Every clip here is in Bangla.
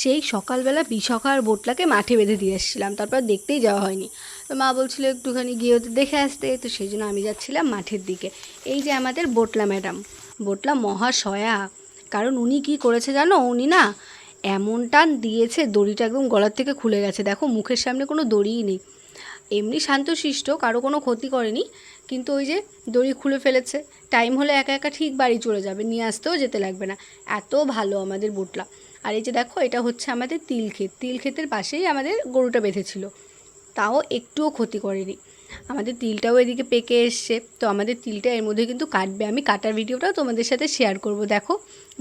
সেই সকালবেলা বিশাখা আর বোটলাকে মাঠে বেঁধে দিয়ে এসেছিলাম, তারপর দেখতেই যাওয়া হয়নি। তো মা বলছিল একটুখানি গিয়ে ওদের দেখে আসতে, তো সেই জন্য আমি যাচ্ছিলাম মাঠের দিকে। এই যে আমাদের বোটলা ম্যাডাম, বোটলা মহাশয়া, কারণ উনি কি করেছে জানো, উনি না এমন টান দিয়েছে দড়িটা একদম গলার থেকে খুলে গেছে। দেখো মুখের সামনে কোনো দড়িই নেই। এমনি শান্তশিষ্ট, কারো কোনো ক্ষতি করেনি, কিন্তু ওই যে দড়ি খুলে ফেলেছে। টাইম হলে একা একা ঠিক বাড়ি চলে যাবে, নিয়ে আসতেও যেতে লাগবে না। এত ভালো আমাদের বোটলা। আর এই যে দেখো, এটা হচ্ছে আমাদের তিল ক্ষেত, তিল ক্ষেতের পাশেই আমাদের গরুটা বেঁধেছিল, তাও একটুও ক্ষতি করেনি। আমাদের তিলটাও এদিকে পেকে এসছে, তো আমাদের তিলটা এর মধ্যে কিন্তু কাটবে। আমি কাটার ভিডিওটাও তোমাদের সাথে শেয়ার করব। দেখো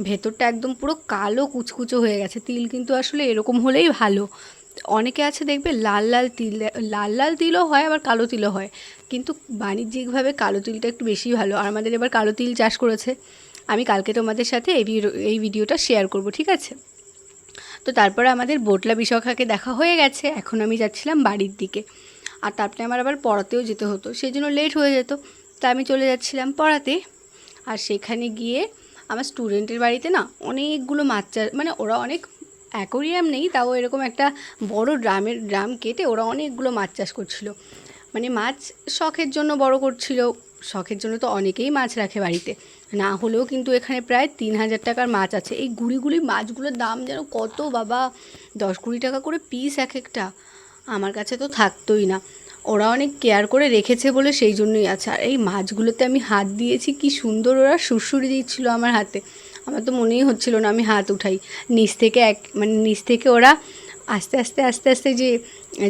ভেতরটা একদম পুরো কালো কুচকুচো হয়ে গেছে। তিল কিন্তু আসলে এরকম হলেই ভালো। অনেকে আছে দেখবে লাল লাল তিল, লাল লাল তিলও হয় আবার কালো তিলও হয়, কিন্তু বাণিজ্যিকভাবে কালো তিলটা একটু বেশি ভালো। আর আমাদের এবার কালো তিল চাষ করেছে। আমি কালকে তোমাদের সাথে এই ভিডিওটা শেয়ার করব, ঠিক আছে? তো তারপরে আমাদের বোটলা বিশাখাকে দেখা হয়ে গেছে, এখন আমি যাচ্ছিলাম বাড়ির দিকে। আর তারপরে আমার আবার পড়াতেও যেতে হতো, সেই জন্য লেট হয়ে যেত। তা আমি চলে যাচ্ছিলাম পড়াতে। আর সেখানে গিয়ে আমার স্টুডেন্টের বাড়িতে না অনেকগুলো মাছ চাষ, মানে ওরা অনেক অ্যাকোরিয়াম নেই, তাও এরকম একটা বড় ড্রাম কেটে ওরা অনেকগুলো মাছ চাষ করছিল। মানে মাছ শখের জন্য বড় করছিল। শখের জন্য তো অনেকেই মাছ রাখে বাড়িতে, না হলেও কিন্তু এখানে প্রায় 3,000 টাকার মাছ আছে। এই গুড়ি গুড়ি মাছগুলোর দাম যেন কত বাবা, 10-20 টাকা করে পিস এক একটা। আমার কাছে তো থাকতোই না। ওরা অনেক কেয়ার করে রেখেছে বলে সেই জন্যই আছে। আর এই মাছগুলোতে আমি হাত দিয়েছি, কি সুন্দর ওরা সুড়সুড়ি দিচ্ছিল আমার হাতে। আমার তো মনেই হচ্ছিল না আমি হাত উঠাই। নিচ থেকে নিচ থেকে ওরা আস্তে আস্তে আস্তে আস্তে যে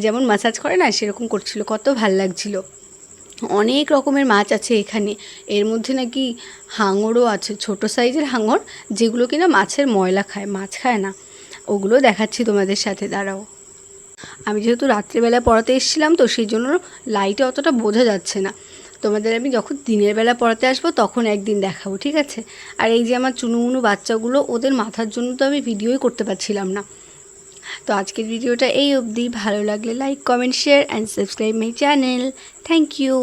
যেমন মাসাজ করে না, সেরকম করছিল, কত ভাল লাগছিল। অনেক রকমের মাছ আছে এখানে। এর মধ্যে নাকি হাঙরও আছে, ছোট সাইজের হাঙর, যেগুলো কিনা মাছের ময়লা খায়, মাছ খায় না। ওগুলো দেখাচ্ছি তোমাদের সাথে, দাঁড়াও। আমি যেহেতু রাত্রিবেলা পড়াতে এসেছিলাম, তো সেই জন্য লাইটে অতটা বোঝা যাচ্ছে না। তোমাদের আমি যখন দিনের বেলা পড়াতে আসবো তখন একদিন দেখাবো, ঠিক আছে? আর এই যে আমার চুনুমুনু বাচ্চাগুলো, ওদের মাথার জন্য তো আমি ভিডিওই করতে পারছিলাম না। তো আজকের ভিডিওটা এই অবধি। ভালো লাগলে like, comment, share and subscribe my channel. Thank you.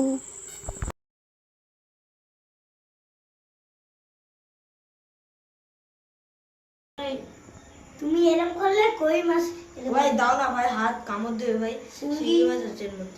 তুমি এরকম করলে কই মাছ ভাই দাও না ভাই, হাত কামড় দেবে ভাই। শিঙি মাছ আছে এর মধ্যে।